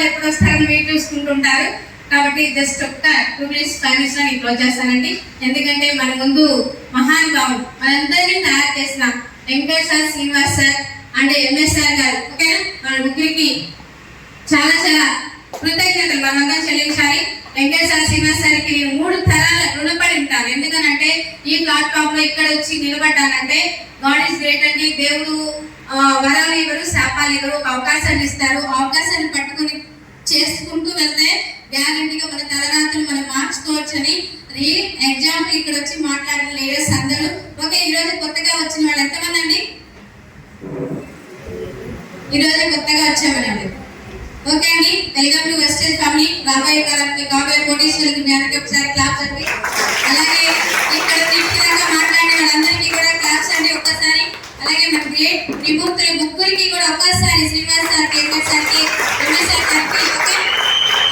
వాళ్ళు ఎప్పుడు వస్తారని మీరు చూసుకుంటుంటారు. కాబట్టి జస్ట్ ఒక్క 2 minutes 5 minutes లో నేను క్లోజ్ చేస్తానండి. ఎందుకంటే మన ముందు మహానుభావులు మనందరినీ తయారు చేసిన Venkatesh sir, Srinivas sir and MS sir గారు, ఓకేనా, మన ముగ్గురికి చాలా చాలా కృతజ్ఞతలు మనందరం చెల్లించాలి. వెంకటేష్ సార్, శ్రీనివాస్ సార్కి నేను 3 తరాల రుణపడి ఉంటాను. ఎందుకనంటే ఈ ప్లాట్ఫామ్ లో ఇక్కడ వచ్చి నిలబడ్డానంటే గాడ్ ఈస్ గ్రేట్ అండి. దేవుడు వరాలు ఇవ్వరు, శాపాలు ఇవ్వరు, అవకాశాన్ని ఇస్తారు. అవకాశాన్ని పట్టుకుని చేసుకుంటూ వెళ్తే గ్యారంటీగా మన తలరాత్రులు మనం మార్చుకోవచ్చు అని ఎగ్జాంపుల్ ఇక్కడ వచ్చి మాట్లాడిన లీడర్స్ అందరూ. ఓకే, ఈరోజు కొత్తగా వచ్చిన వాళ్ళు ఎంతమంది అండి? ఈరోజు కొత్తగా వచ్చామనండి. ఓకే అండి, వెల్కమ్ టు వెస్టర్న్ ఫ్యామిలీ. రాబోయే కాలానికి కాబోయే కోటీశ్వరులకి మీ అందరికీ ఒకసారి క్లాప్స్ అండి. అలాగే ఇక్కడ తీర్చిదాకా మాట్లాడిన వాళ్ళందరికీ కూడా క్లాప్స్ అండి ఒక్కసారి. అలాగే మన గ్రేట్ త్రిమూర్తుల ముగ్గురికి కూడా ఒక్కసారి శ్రీనివాస్ సార్కి, ఎంఎస్ సార్కి, ఎంఎస్ సార్ గారికి. ఓకే,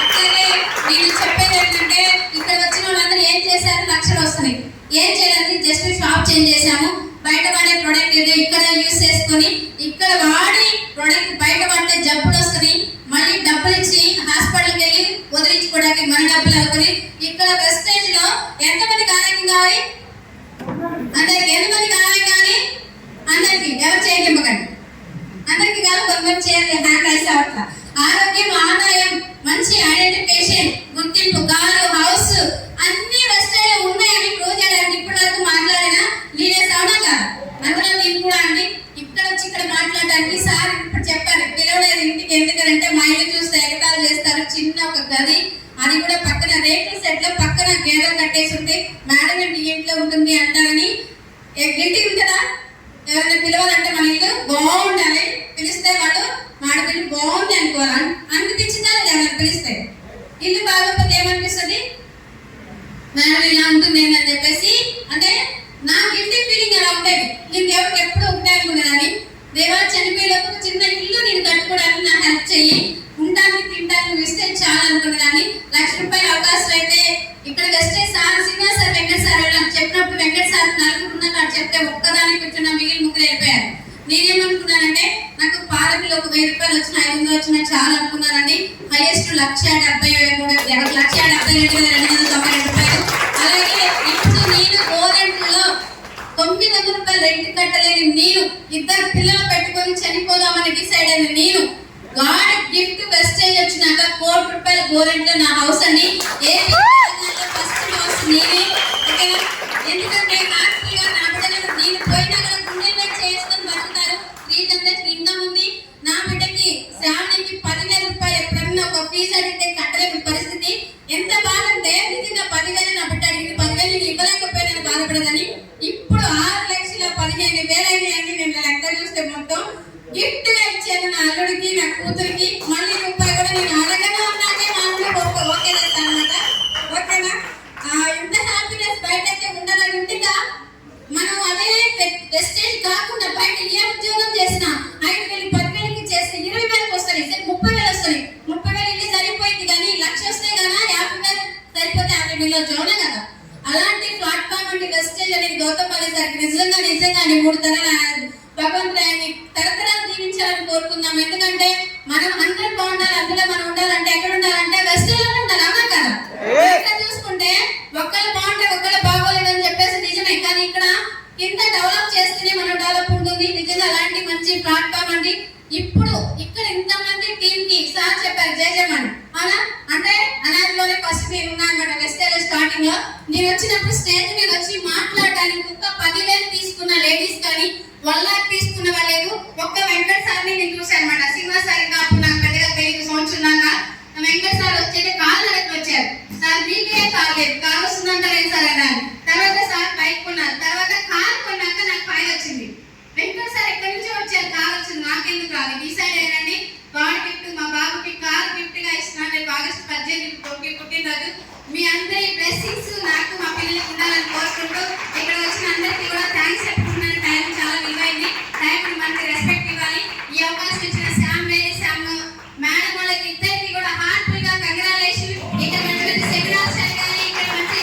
అట్లాగే నేను చెప్పేది ఏంటంటే ఇక్కడ వచ్చిన వాళ్ళందరూ ఏం చేశారు? లక్షలు వస్తున్నాయి. ఏం చేయాలని జస్ట్ షాప్ చేంజ్ చేశాము. బయట వాడే ప్రొడక్ట్ ఏదో ఇక్కడ యూజ్ చేసుకొని ఇక్కడ వాడి ప్రొడక్ట్ బయట వాడితే జబ్బులు వస్తున్నాయి. మళ్ళీ డబ్బులు ఇచ్చి హాస్పిటల్కి వెళ్ళి వదిలించుకోవడానికి మన డబ్బులు అనుకుని ఇక్కడ వెస్టేజ్ లో ఎంతమందికి ఆరోగ్యం కావాలి? అందరికి. ఎంతమందికి ఆరోగ్యం కావాలి? అందరికి. ఎవరు చేయనివ్వకండి. అందరికి కాదు, కొంతమంది చేయాలి. హ్యాండ్ రైస్ అవ్వట్లా. ఆరోగ్యం, ఆదాయం, మంచి ఐడెంటిఫికేషన్, గుర్తింపు, కారు, హౌస్ అన్ని వెస్టేజ్ ఉన్నాయని ప్రూవ్ చేయడానికి ఇప్పటి వరకు మాట్లాడిన లీడర్స్ అవునా కదా? అందులో నేను కూడా అండి ఇక్కడ వచ్చి ఇక్కడ మాట్లాడడానికి సార్ ఇప్పుడు చెప్పారు పిలవలేదు ఇంటికి. ఎందుకంటే మా ఇల్లు చూస్తే ఎగతాలు చేస్తారు. చిన్న ఒక గది, అది కూడా పక్కన రేకుల సెట్ లో పక్కన గేదెలు కట్టేసి ఉంటే మేడం ఇంటి ఇంట్లో ఉంటుంది అంటారని. ఇంటికి ఉంటుందా? ఎవరైనా పిలవాలంటే మన ఇల్లు బాగుండాలి, పిలిస్తే వాళ్ళు మాడపిల్లి బాగుంది అనుకోవాలి అనిపించిందా? ఎవరైనా పిలిస్తే ఇల్లు బాగోకపోతే ఏమనిపిస్తుంది? మేడం ఇలా ఉంటుంది అని చెప్పేసి. అంటే నా గిల్టీ ఫీలింగ్ అలా ఉండేది. నేను దేవుడికి ఎప్పుడు ఒకటే అనుకున్నానని, దేవా చనిపోయేలోపు ఒక చిన్న ఇల్లు నేను కట్టుకోవడానికి నాకు హెల్ప్ చెయ్యి, ఉండడానికి తినడానికి ఇస్తే చాలా అనుకున్నాను. ₹1,00,000 అవకాశం అయితే ఇక్కడ వెస్టే sir, Srinivas sir, Venkata sir నాకు చెప్పినప్పుడు వెంకట సార్ 4 ఉన్నారు నాకు చెప్తే ఒక్కదానికి కూర్చున్న మిగిలిన 3 వెళ్ళిపోయారు. నేనేమనుకున్నానంటే నాకు పాలకులు ఒక ₹1000 వచ్చిన 500 వచ్చినా చాలా అనుకున్నానండి. హైయెస్ట్ ₹1,72,292. అలాగే ఇప్పుడు నేను గోరెంట్లో ₹900 రెంట్ కట్టలేని నేను, 2 పిల్లలు పెట్టుకొని చనిపోదామని డిసైడ్ అయిన నేను, గాడ్ గిఫ్ట్ వెస్టేజ్ వచ్చినాక ₹1,00,00,000 గోరెంట్లో నా హౌస్ అని ఫస్ట్ హౌస్ నేనే. ఓకేనా? ఎందుకంటే హ్యాపీగా నా బిడ్డలు నేను పోయినా కదా గుండెల్లో చేసుకొని బతుకుతారు. 3 జనరేషన్ ఇంకా ఉంది. నా బిడ్డకి శ్రావణికి ₹10,000 ఎప్పుడన్నా ఒక ఫీజు అడిగితే కట్టలేని పరిస్థితి. ఎంత బాధ అంటే నిజంగా 10,000 నా బిడ్డ అడిగింది, 10,000 ఇవ్వలేకపోయినా బాధపడదని. ఇప్పుడు 6,15,000 అయ్యాయండి. నేను లెక్క చూస్తే మొత్తం గిఫ్ట్ గా ఇచ్చాను నా అల్లుడికి, నా కూతురికి. మళ్ళీ రూపాయి కూడా నేను అడగనే ఉన్నాకే మా అల్లుడు ఓకే చేస్తాను అనమాట. ఓకేనా? ఇంత హ్యాపీనెస్ బయటైతే ఉండదని ఉంటుందా? మనం అదే వెస్టేజ్ కాకుండా బయట ఏ ఉద్యోగం చేసినా 5,000 10,000కి చేస్తే 20,000 వస్తాయి, 30,000 వస్తాయి. 30,000 ఇల్లు సరిపోయింది కానీ 1,00,000 వస్తే కదా 50,000 సరిపోతే 50,000 జోనే కదా. అలాంటి ప్లాట్ఫామ్ అంటే వెస్టేజ్ అనేది గౌతమ్ సార్కి నిజంగా 3 తరాలు భగవంతుని తరతరాలు జీవించాలని కోరుకుందాం. ఎందుకంటే మనం అందరం బాగుండాలి, అందులో మనం ఉండాలంటే ఎక్కడ ఉండాలంటే వెస్టేజ్ లోనే ఉండాలి. అవునా కదా? ఇక్కడ చూసుకుంటే ఒక్కళ్ళు బాగుంటే ఒక్కళ్ళు బాగోలేదు అని చెప్పేసి నిజమే, కానీ ఇక్కడ కింద డెవలప్ చేస్తేనే మనం డెవలప్ ఉంటుంది. నిజంగా అలాంటి మంచి ప్లాట్ఫామ్ అండి. ఇప్పుడు ఇక్కడ ఇంతమంది టీమ్ కి సార్ చెప్పారు జయజమని, అవునా? అంటే అనాథలోనే ఫస్ట్ నేను ఉన్నా అనమాట. వెస్టేజ్ స్టార్టింగ్ లో నేను వచ్చినప్పుడు